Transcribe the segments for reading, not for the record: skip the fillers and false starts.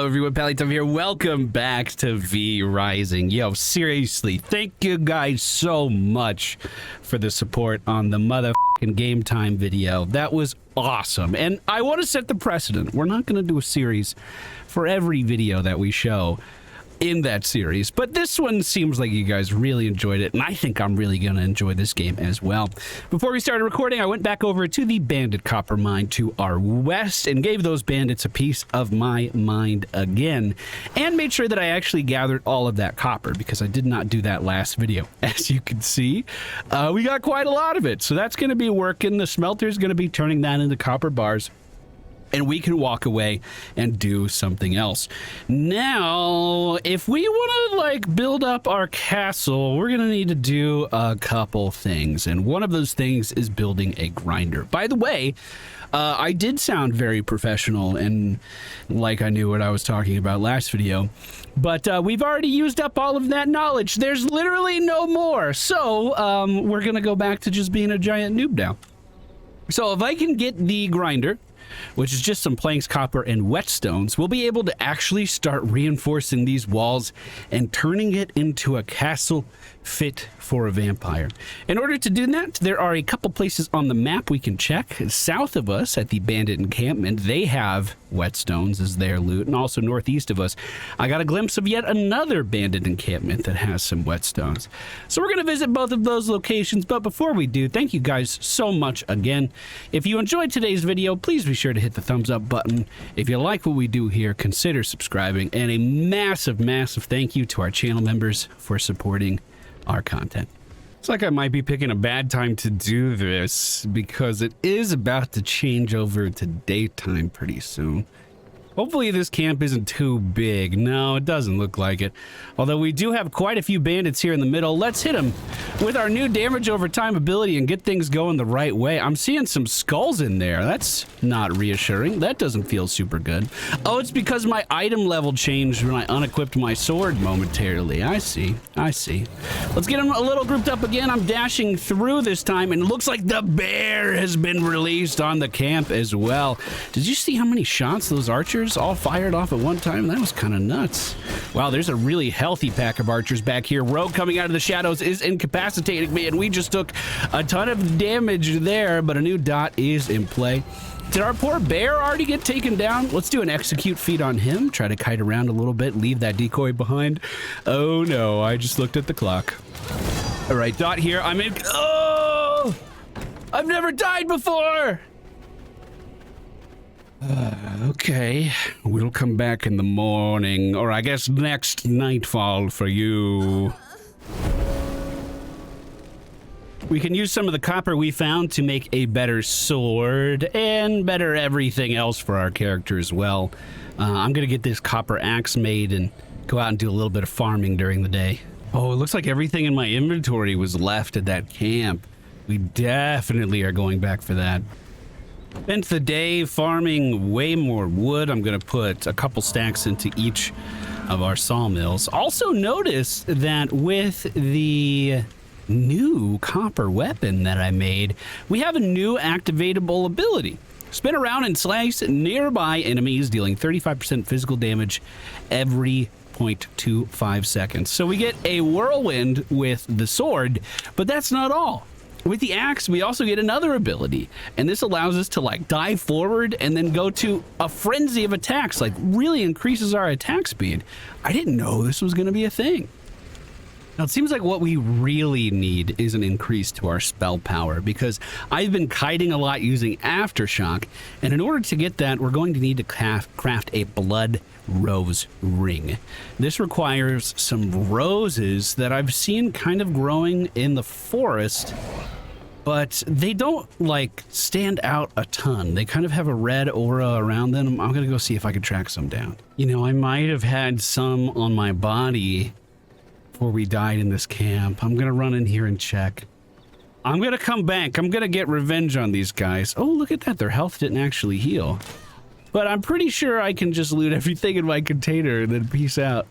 Hello everyone, MFPallytime here. Welcome back to V Rising. Yo, seriously, thank you guys so much for the support on the motherfucking game time video. That was awesome. And I want to set the precedent. We're not going to do a series for every video that we show in that series, but this one seems like you guys really enjoyed it, and I think I'm really going to enjoy this game as well. Before we started recording, I went back over to the bandit copper mine to our west and gave those bandits a piece of my mind again, and made sure that I actually gathered all of that copper, because I did not do that last video. As you can see, we got quite a lot of it, so that's going to be working. The smelter is going to be turning that into copper bars, and we can walk away and do something else. Now, if we want to, like, build up our castle, we're going to need to do a couple things. And one of those things is building a grinder. By the way, I did sound very professional and like I knew what I was talking about last video. But we've already used up all of that knowledge. There's literally no more. So we're going to go back to just being a giant noob now. So if I can get the grinder, which is just some planks, copper, and whetstones, we'll be able to actually start reinforcing these walls and turning it into a castle fit for a vampire. In order to do that, there are a couple places on the map we can check. South of us at the bandit encampment, they have whetstones as their loot, and also northeast of us, I got a glimpse of yet another bandit encampment that has some whetstones. So we're going to visit both of those locations, but before we do, thank you guys so much again. If you enjoyed today's video, please be sure to hit the thumbs up button. If you like what we do here, consider subscribing, and a massive, massive thank you to our channel members for supporting our content. It's like I might be picking a bad time to do this because it is about to change over to daytime pretty soon. Hopefully this camp isn't too big. No, it doesn't look like it. Although we do have quite a few bandits here in the middle. Let's hit them with our new damage over time ability and get things going the right way. I'm seeing some skulls in there. That's not reassuring. That doesn't feel super good. Oh, it's because my item level changed when I unequipped my sword momentarily. I see. I see. Let's get them a little grouped up again. I'm dashing through this time, and it looks like the bear has been released on the camp as well. Did you see how many shots those archers all fired off at one time? That was kind of nuts. Wow, there's a really healthy pack of archers back here. Rogue coming out of the shadows is incapacitating me, and we just took a ton of damage there, but a new dot is in play. Did our poor bear already get taken down? Let's do an execute feat on him. Try to kite around a little bit, leave that decoy behind. Oh no, I just looked at the clock. All right, dot here. I'm in. Oh! I've never died before! Okay, we'll come back in the morning, or I guess next nightfall for you. We can use some of the copper we found to make a better sword and better everything else for our character as well. I'm gonna get this copper axe made and go out and do a little bit of farming during the day. Oh, it looks like everything in my inventory was left at that camp. We definitely are going back for that. Spent the day farming way more wood. I'm going to put a couple stacks into each of our sawmills. Also notice that with the new copper weapon that I made, we have a new activatable ability. Spin around and slice nearby enemies, dealing 35% physical damage every 0.25 seconds. So we get a whirlwind with the sword, but that's not all. With the axe, we also get another ability, and this allows us to, like, dive forward and then go to a frenzy of attacks, like, really increases our attack speed. I didn't know this was going to be a thing. Now, it seems like what we really need is an increase to our spell power, because I've been kiting a lot using Aftershock, and in order to get that, we're going to need to craft a blood rose ring. This requires some roses that I've seen kind of growing in the forest, but they don't, like, stand out a ton. They kind of have a red aura around them. I'm gonna go see if I can track some down. You know, I might have had some on my body before we died in this camp. I'm gonna run in here and check. I'm gonna come back. I'm gonna get revenge on these guys. Oh, look at that. Their health didn't actually heal. But I'm pretty sure I can just loot everything in my container and then peace out.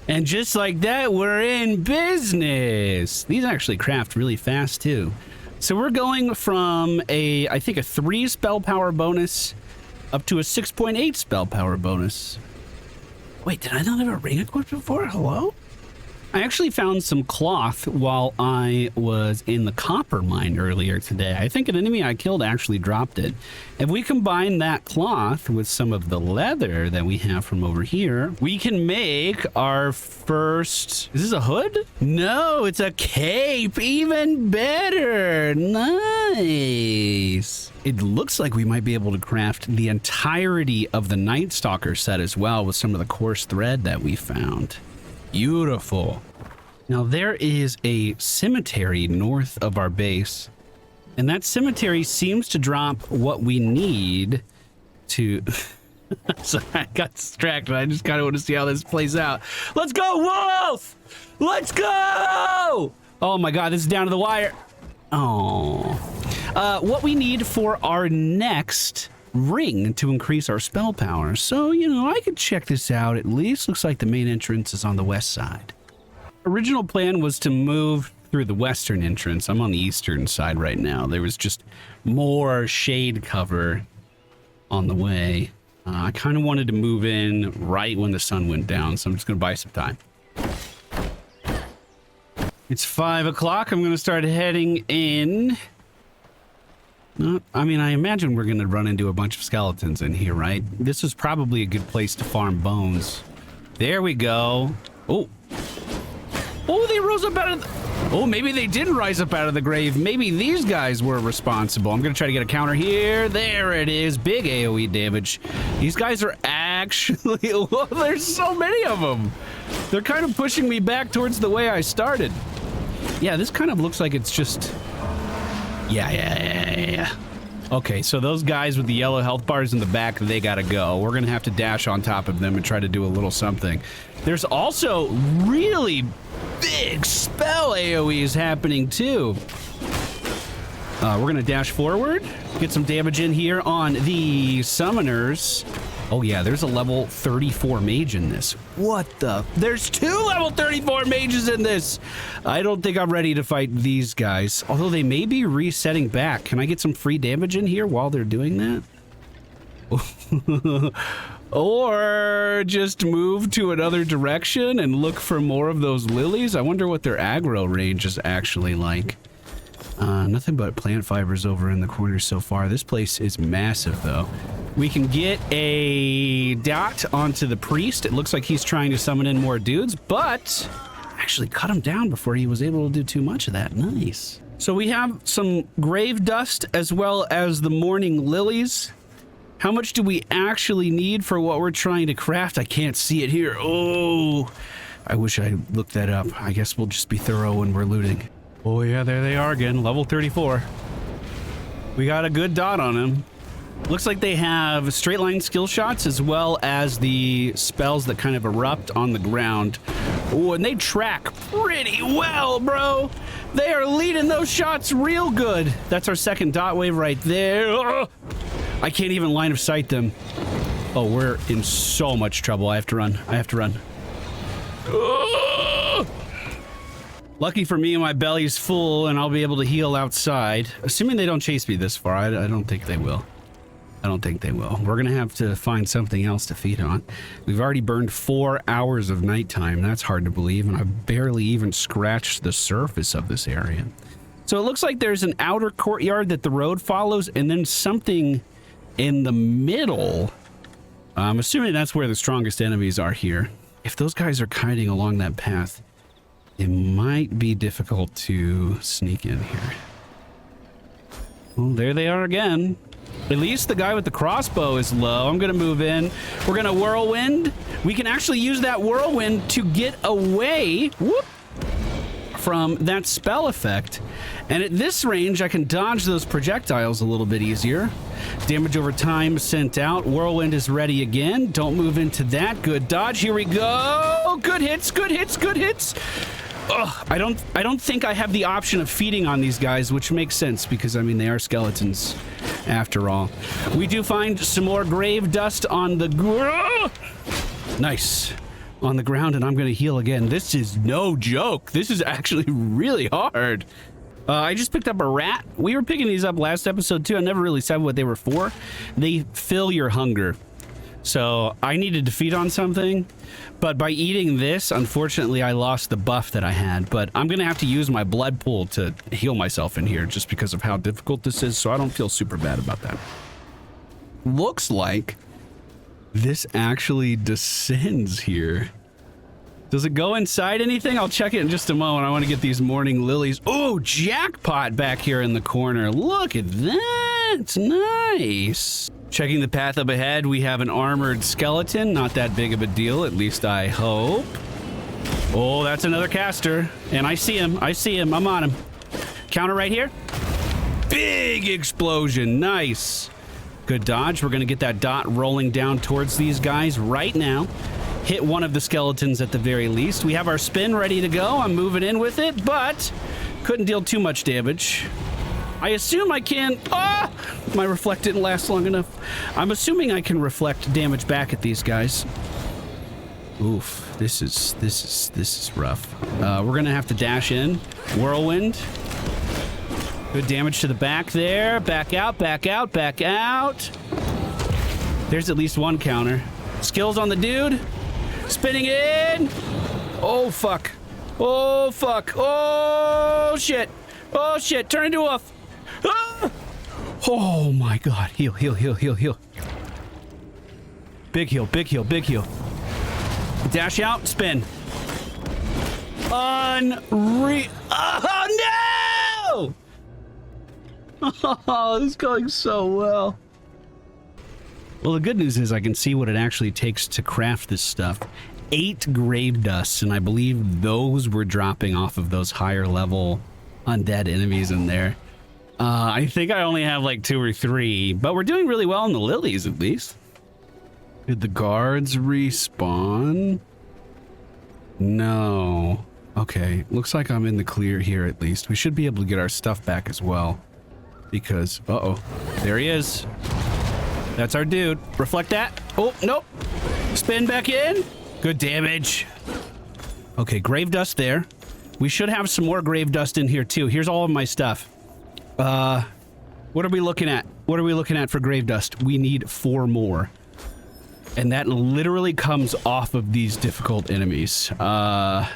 And just like that, we're in business. These actually craft really fast too. So we're going from I think a 3 spell power bonus up to a 6.8 spell power bonus. Wait, did I not have a ring equipped before? Hello? I actually found some cloth while I was in the copper mine earlier today. I think an enemy I killed actually dropped it. If we combine that cloth with some of the leather that we have from over here, we can make our first... Is this a hood? No, it's a cape. Even better. Nice. It looks like we might be able to craft the entirety of the Night Stalker set as well with some of the coarse thread that we found. Beautiful. Now there is a cemetery north of our base, and that cemetery seems to drop what we need to... Sorry, I got distracted. I just kind of want to see how this plays out. Let's go, Wolf! Let's go! Oh my God, this is down to the wire. Oh. What we need for our next ring to increase our spell power. So, you know, I could check this out at least. Looks like the main entrance is on the west side. Original plan was to move through the western entrance. I'm on the eastern side right now. There was just more shade cover on the way. I kind of wanted to move in right when the sun went down, so I'm just going to buy some time. It's 5 o'clock. I'm going to start heading in. I mean, I imagine we're going to run into a bunch of skeletons in here, right? This is probably a good place to farm bones. There we go. Oh. Oh, they rose up out of the... Oh, maybe they didn't rise up out of the grave. Maybe these guys were responsible. I'm going to try to get a counter here. There it is. Big AoE damage. These guys are actually... Oh, there's so many of them. They're kind of pushing me back towards the way I started. Yeah, this kind of looks like it's just... Yeah. Okay, so those guys with the yellow health bars in the back, they gotta go. We're gonna have to dash on top of them and try to do a little something. There's also really big spell AoEs happening too. We're gonna dash forward, get some damage in here on the summoners. Oh yeah, there's a level 34 mage in this. What the? There's 2 level 34 mages in this! I don't think I'm ready to fight these guys. Although they may be resetting back. Can I get some free damage in here while they're doing that? Or just move to another direction and look for more of those lilies? I wonder what their aggro range is actually like. Nothing but plant fibers over in the corner so far. This place is massive, though. We can get a dot onto the priest. It looks like he's trying to summon in more dudes, but actually cut him down before he was able to do too much of that. Nice. So we have some grave dust as well as the morning lilies. How much do we actually need for what we're trying to craft? I can't see it here. Oh, I wish I looked that up. I guess we'll just be thorough when we're looting. Oh yeah, there they are again, level 34. We got a good dot on him. Looks like they have straight line skill shots as well as the spells that kind of erupt on the ground. Oh, and they track pretty well, bro. They are leading those shots real good. That's our second dot wave right there. Oh, I can't even line of sight them. Oh, we're in so much trouble. I have to run. Oh. Lucky for me, my belly's full and I'll be able to heal outside. Assuming they don't chase me this far, I don't think they will. We're gonna have to find something else to feed on. We've already burned 4 hours of nighttime. That's hard to believe, and I've barely even scratched the surface of this area. So it looks like there's an outer courtyard that the road follows, and then something in the middle. I'm assuming that's where the strongest enemies are here. If those guys are kiting along that path, it might be difficult to sneak in here. Well, there they are again. At least the guy with the crossbow is low. I'm gonna move in. We're gonna whirlwind. We can actually use that whirlwind to get away from that spell effect. And at this range, I can dodge those projectiles a little bit easier. Damage over time sent out. Whirlwind is ready again. Don't move into that. Good dodge. Here we go. Good hits. Ugh, I don't think I have the option of feeding on these guys, which makes sense because, I mean, they are skeletons after all. We do find some more grave dust on the... Nice. On the ground, and I'm going to heal again. This is no joke. This is actually really hard. I just picked up a rat. We were picking these up last episode too. I never really said what they were for. They fill your hunger. So I needed to feed on something, but by eating this, unfortunately, I lost the buff that I had. But I'm going to have to use my blood pool to heal myself in here just because of how difficult this is. So I don't feel super bad about that. Looks like this actually descends here. Does it go inside anything? I'll check it in just a moment. I want to get these morning lilies. Oh, jackpot back here in the corner. Look at that. It's nice. Checking the path up ahead, we have an armored skeleton. Not that big of a deal, at least I hope. Oh, that's another caster. And I see him. I see him. I'm on him. Counter right here. Big explosion. Nice. Good dodge. We're going to get that dot rolling down towards these guys right now. Hit one of the skeletons at the very least. We have our spin ready to go. I'm moving in with it, but couldn't deal too much damage. I assume I can... Ah! My reflect didn't last long enough. I'm assuming I can reflect damage back at these guys. Oof. This is rough. We're gonna have to dash in. Whirlwind. Good damage to the back there. Back out, back out, back out. There's at least one counter. Skills on the dude. Spinning in. Oh, fuck. Oh, fuck. Oh, shit. Oh, shit. Turn into a... Ah! Oh, my God. Heal, heal, heal, heal, heal. Big heal, big heal, big heal. Dash out, spin. Unreal. Oh, no! Oh, this is going so well. Well, the good news is I can see what it actually takes to craft this stuff. 8 grave dusts, and I believe those were dropping off of those higher level undead enemies in there. I think I only have like 2 or 3, but we're doing really well in the lilies at least. Did the guards respawn? No. Okay, looks like I'm in the clear here at least. We should be able to get our stuff back as well. Because, uh-oh, there he is. That's our dude. Reflect that. Oh, nope. Spin back in. Good damage. Okay, grave dust there. We should have some more grave dust in here too. Here's all of my stuff. What are we looking at? What are we looking at for grave dust? We need 4 more. And that literally comes off of these difficult enemies. Well,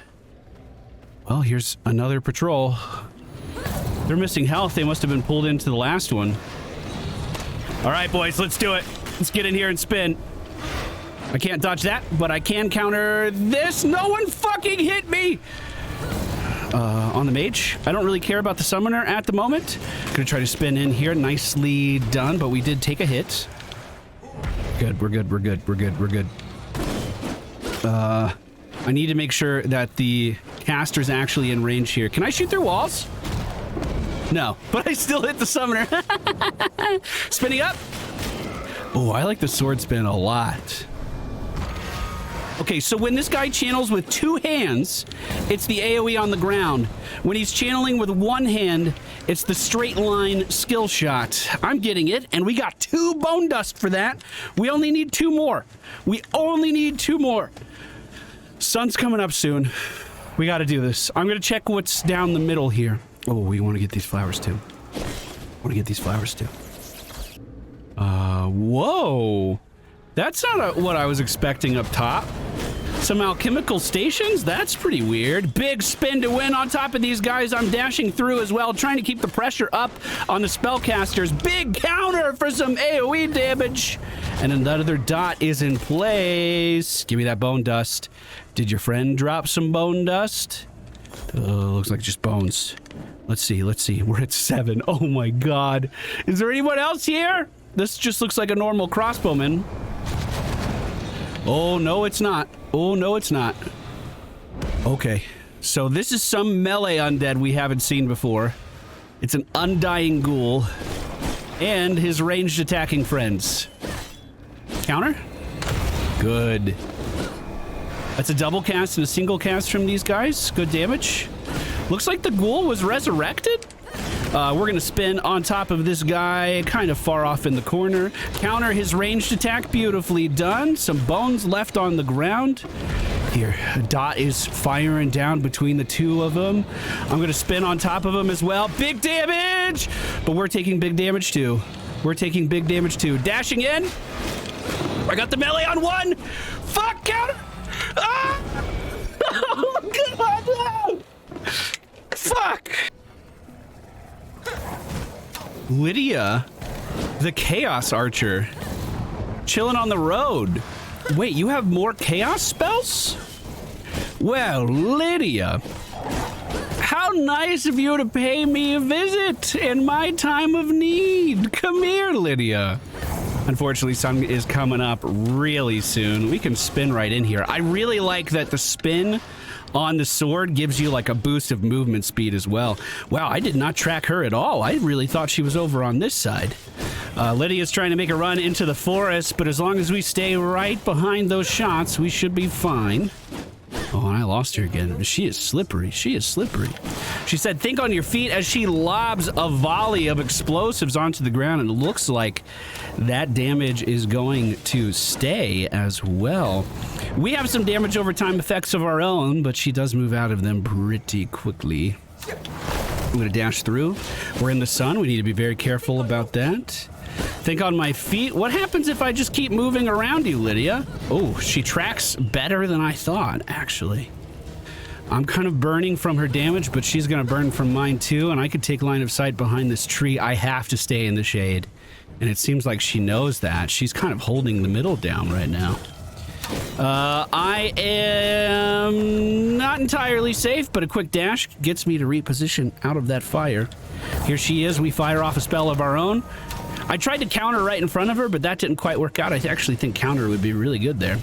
here's another patrol. They're missing health. They must have been pulled into the last one. All right, boys, let's do it. Let's get in here and spin. I can't dodge that, but I can counter this. No one fucking hit me! On the mage. I don't really care about the summoner at the moment. Gonna try to spin in here. Nicely done, but we did take a hit. Good, we're good, we're good, we're good, we're good. I need to make sure that the caster's actually in range here. Can I shoot through walls? No, but I still hit the summoner. Spinning up. Oh, I like the sword spin a lot. Okay, so when this guy channels with 2 hands, it's the AoE on the ground. When he's channeling with 1 hand, it's the straight line skill shot. I'm getting it, and we got 2 bone dust for that. We only need 2 more. We only need 2 more. Sun's coming up soon. We got to do this. I'm going to check what's down the middle here. Oh, we want to get these flowers too. Want to get these flowers too. Whoa. That's not what I was expecting up top. Some alchemical stations? That's pretty weird. Big spin to win on top of these guys. I'm dashing through as well, trying to keep the pressure up on the spellcasters. Big counter for some AoE damage. And another dot is in place. Give me that bone dust. Did your friend drop some bone dust? Looks like just bones. Let's see, let's see. We're at 7. Oh my god. Is there anyone else here? This just looks like a normal crossbowman. Oh, no, it's not. Oh, no, it's not. Okay. So this is some melee undead we haven't seen before. It's an undying ghoul. And his ranged attacking friends. Counter? Good. That's a double cast and a single cast from these guys. Good damage. Looks like the ghoul was resurrected. We're going to spin on top of this guy, kind of far off in the corner. Counter his ranged attack. Beautifully done. Some bones left on the ground. Here, Dot is firing down between the two of them. I'm going to spin on top of him as well. Big damage! But we're taking big damage too. We're taking big damage too. Dashing in. I got the melee on one. Fuck, counter! Ah! Oh, God, no! Fuck! Lidia, the Chaos Archer, chilling on the road. Wait, you have more Chaos spells? Well, Lidia, how nice of you to pay me a visit in my time of need. Come here, Lidia. Unfortunately, sun is coming up really soon. We can spin right in here. I really like that the spin on the sword gives you like a boost of movement speed as well. Wow, I did not track her at all. I really thought she was over on this side. Lydia's trying to make a run into the forest, but as long as we stay right behind those shots, we should be fine. Oh, and I lost her again. She is slippery. She is slippery. She said, think on your feet as she lobs a volley of explosives onto the ground, and it looks like that damage is going to stay as well. We have some damage over time effects of our own, but she does move out of them pretty quickly. I'm going to dash through. We're in the sun. We need to be very careful about that. Think on my feet. What happens if I just keep moving around you, Lidia? Oh, she tracks better than I thought, actually. I'm kind of burning from her damage, but she's going to burn from mine too, and I could take line of sight behind this tree. I have to stay in the shade, and it seems like she knows that. She's kind of holding the middle down right now. I am not entirely safe, but a quick dash gets me to reposition out of that fire. Here she is. We fire off a spell of our own. I tried to counter right in front of her, but that didn't quite work out. I actually think counter would be really good there.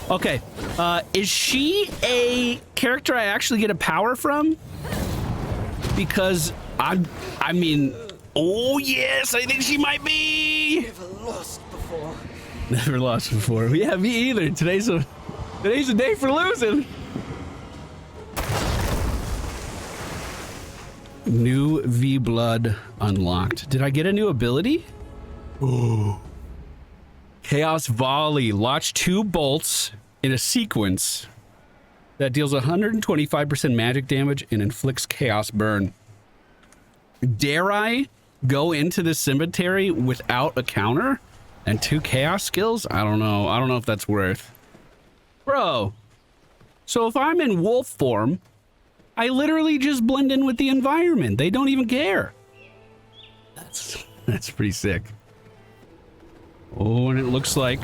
Okay. Is she a character I actually get a power from? Because I mean, oh yes, I think she might be. Never lost before. Never lost before. Yeah, me either. Today's a day for losing. New V blood unlocked. Did I get a new ability? Oh. Chaos Volley. Launch 2 bolts in a sequence that deals 125% magic damage and inflicts chaos burn. Dare I go into the cemetery without a counter and 2 chaos skills? I don't know. I don't know if that's worth. Bro, so if I'm in wolf form, I literally just blend in with the environment. They don't even care. That's pretty sick. Oh, and it looks like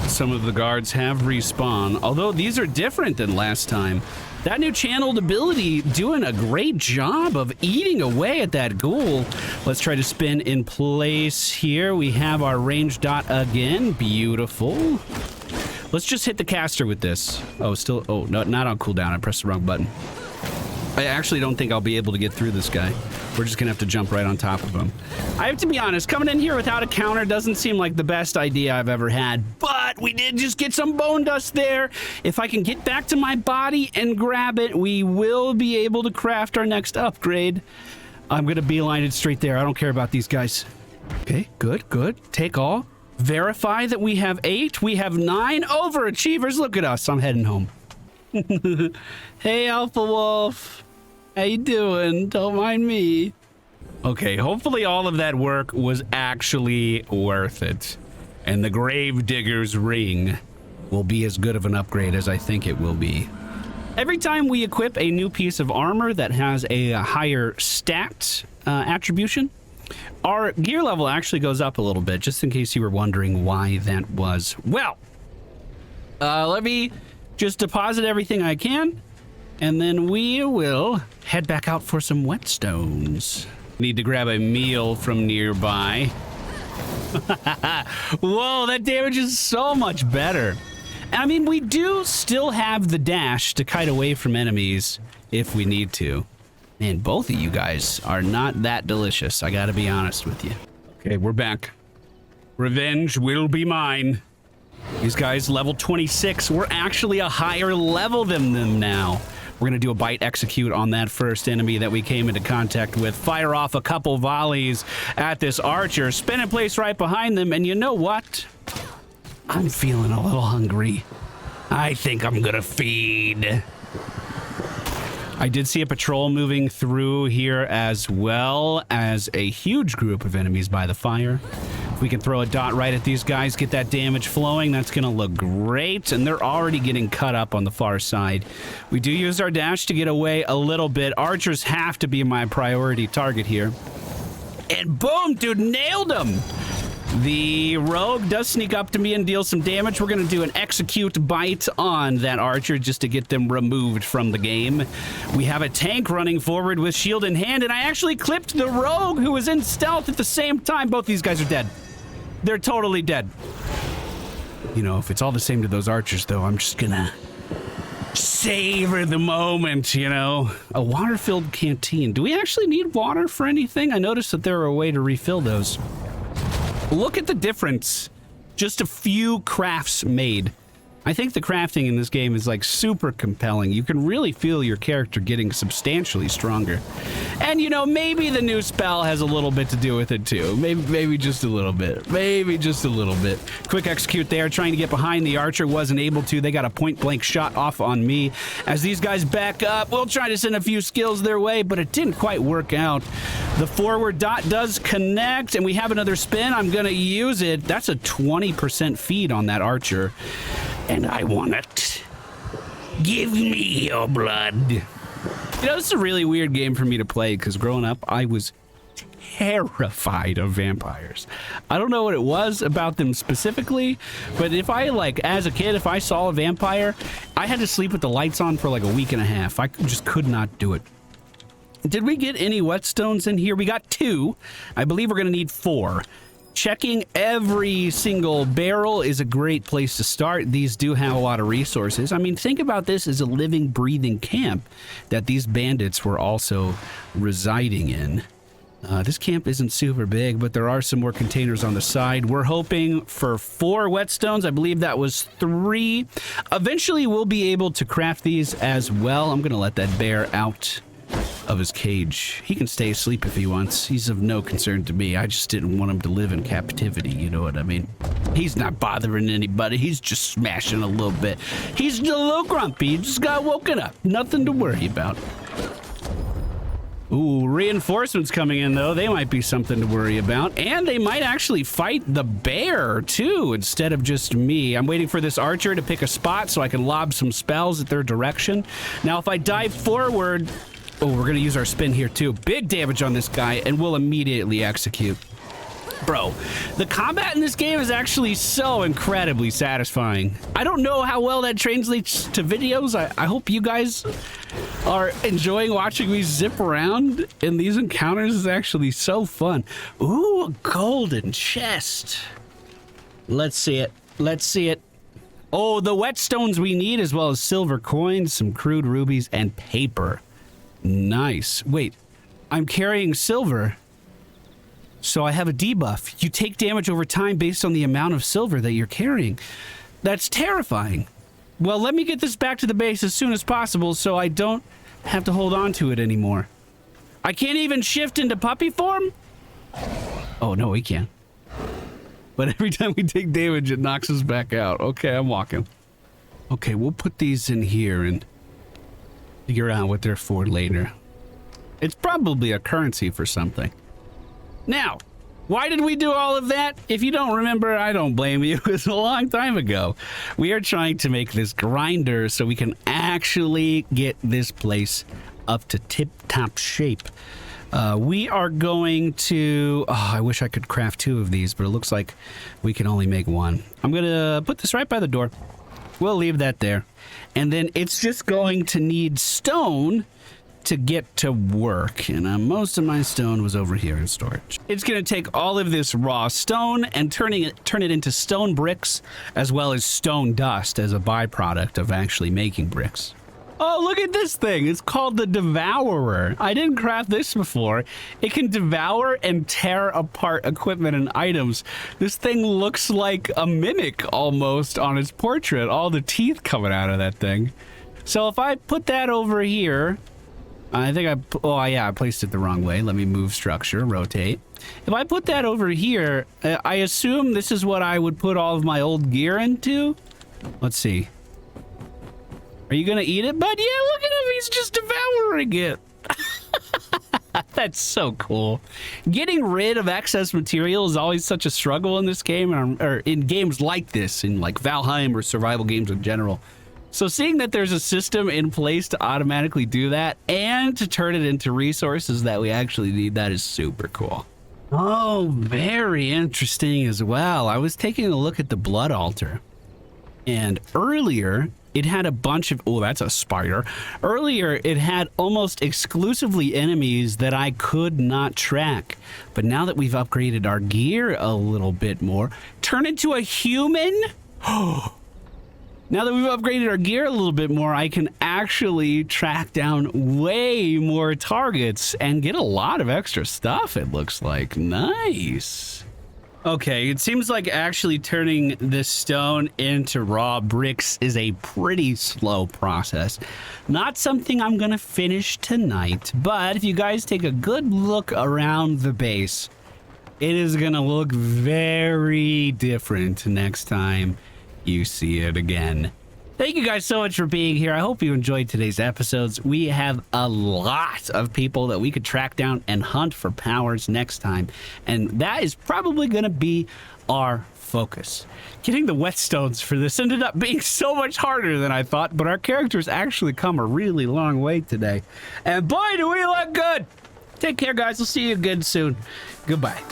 some of the guards have respawned. Although these are different than last time. That new channeled ability doing a great job of eating away at that ghoul. Let's try to spin in place here. We have our range dot again. Beautiful. Let's just hit the caster with this. Oh, still. Oh, no, not on cooldown. I pressed the wrong button. I actually don't think I'll be able to get through this guy. We're just gonna have to jump right on top of him. I have to be honest, coming in here without a counter doesn't seem like the best idea I've ever had, but we did just get some bone dust there. If I can get back to my body and grab it, we will be able to craft our next upgrade. I'm gonna beeline it straight there. I don't care about these guys. Okay, good, good. Take all. Verify that we have 8. We have 9 overachievers. Look at us. I'm heading home. Hey, Alpha Wolf. How you doing? Don't mind me. Okay, hopefully all of that work was actually worth it. And the Gravedigger's Ring will be as good of an upgrade as I think it will be. Every time we equip a new piece of armor that has a higher stat attribution, our gear level actually goes up a little bit, just in case you were wondering why that was. Well, let me just deposit everything I can, and then we will head back out for some whetstones. Need to grab a meal from nearby. Whoa, that damage is so much better. I mean, we do still have the dash to kite away from enemies if we need to. And both of you guys are not that delicious, I gotta be honest with you. Okay, we're back. Revenge will be mine. These guys level 26. We're actually a higher level than them now. We're going to do a bite execute on that first enemy that we came into contact with. Fire off a couple volleys at this archer. Spin in place right behind them. And you know what? I'm feeling a little hungry. I think I'm going to feed. I did see a patrol moving through here as well as a huge group of enemies by the fire. If we can throw a dot right at these guys, get that damage flowing, that's going to look great. And they're already getting cut up on the far side. We do use our dash to get away a little bit. Archers have to be my priority target here. And boom, dude, nailed him. The rogue does sneak up to me and deal some damage. We're going to do an execute bite on that archer just to get them removed from the game. We have a tank running forward with shield in hand, and I actually clipped the rogue who was in stealth at the same time. Both these guys are dead. They're totally dead. You know, if it's all the same to those archers, though, I'm just going to savor the moment, you know. A water-filled canteen. Do we actually need water for anything? I noticed that there were a way to refill those. Look at the difference. Just a few crafts made. I think the crafting in this game is like super compelling. You can really feel your character getting substantially stronger. And you know, maybe the new spell has a little bit to do with it too. Maybe just a little bit. Maybe just a little bit. Quick execute there, trying to get behind the archer, wasn't able to. They got a point blank shot off on me. As these guys back up, we'll try to send a few skills their way, but it didn't quite work out. The forward dot does connect, and we have another spin. I'm gonna use it. That's a 20% feed on that archer. And I want it. Give me your blood. You know, this is a really weird game for me to play because growing up, I was terrified of vampires. I don't know what it was about them specifically, but if I, like, as a kid, if I saw a vampire, I had to sleep with the lights on for like a week and a half. I just could not do it. Did we get any whetstones in here? We got 2. I believe we're going to need 4. Checking every single barrel is a great place to start. These do have a lot of resources. I mean, think about this as a living, breathing camp that these bandits were also residing in. This camp isn't super big, but there are some more containers on the side. We're hoping for 4 whetstones. I believe that was 3. Eventually, we'll be able to craft these as well. I'm going to let that bear out of his cage. He can stay asleep if he wants. He's of no concern to me. I just didn't want him to live in captivity, you know what I mean? He's not bothering anybody. He's just smashing a little bit. He's a little grumpy. He just got woken up. Nothing to worry about. Ooh, reinforcements coming in, though. They might be something to worry about. And they might actually fight the bear, too, instead of just me. I'm waiting for this archer to pick a spot so I can lob some spells at their direction. Now, if I dive forward... Oh, we're going to use our spin here, too. Big damage on this guy, and we'll immediately execute. Bro, the combat in this game is actually so incredibly satisfying. I don't know how well that translates to videos. I hope you guys are enjoying watching me zip around in these encounters. Is actually so fun. Ooh, a golden chest. Let's see it. Let's see it. Oh, the whetstones we need, as well as silver coins, some crude rubies, and paper. Nice. Wait, I'm carrying silver, so I have a debuff. You take damage over time based on the amount of silver that you're carrying. That's terrifying. Well, let me get this back to the base as soon as possible so I don't have to hold on to it anymore. I can't even shift into puppy form? Oh, no, we can. But every time we take damage, it knocks us back out. Okay, I'm walking. Okay, we'll put these in here and figure out what they're for later. It's probably a currency for something. Now, why did we do all of that? If you don't remember, I don't blame you. It was a long time ago. We are trying to make this grinder so we can actually get this place up to tip-top shape. We are going to... Oh, I wish I could craft 2 of these, but it looks like we can only make 1. I'm going to put this right by the door. We'll leave that there. And then it's just going to need stone to get to work. And most of my stone was over here in storage. It's going to take all of this raw stone and turn it into stone bricks, as well as stone dust as a byproduct of actually making bricks. Oh, look at this thing. It's called the Devourer. I didn't craft this before. It can devour and tear apart equipment and items. This thing looks like a mimic almost on its portrait. All the teeth coming out of that thing. So if I put that over here, I think oh yeah, I placed it the wrong way. Let me move structure, rotate. If I put that over here, I assume this is what I would put all of my old gear into. Let's see. Are you gonna eat it, bud? Yeah, look at him. He's just devouring it. That's so cool. Getting rid of excess material is always such a struggle in this game, or in games like this, in like Valheim or survival games in general. So seeing that there's a system in place to automatically do that and to turn it into resources that we actually need, that is super cool. Oh, very interesting as well. I was taking a look at the blood altar, and earlier it had a bunch of, oh, that's a spider. Earlier, it had almost exclusively enemies that I could not track. But now that we've upgraded our gear a little bit more, turn into a human? Now that we've upgraded our gear a little bit more, I can actually track down way more targets and get a lot of extra stuff, it looks like. Nice. Okay, it seems like actually turning this stone into raw bricks is a pretty slow process. Not something I'm gonna finish tonight, but if you guys take a good look around the base, it is gonna look very different next time you see it again. Thank you guys so much for being here. I hope you enjoyed today's episodes. We have a lot of people that we could track down and hunt for powers next time, and that is probably going to be our focus. Getting the whetstones for this ended up being so much harder than I thought, but our characters actually come a really long way today. And boy, do we look good! Take care, guys. We'll see you again soon. Goodbye.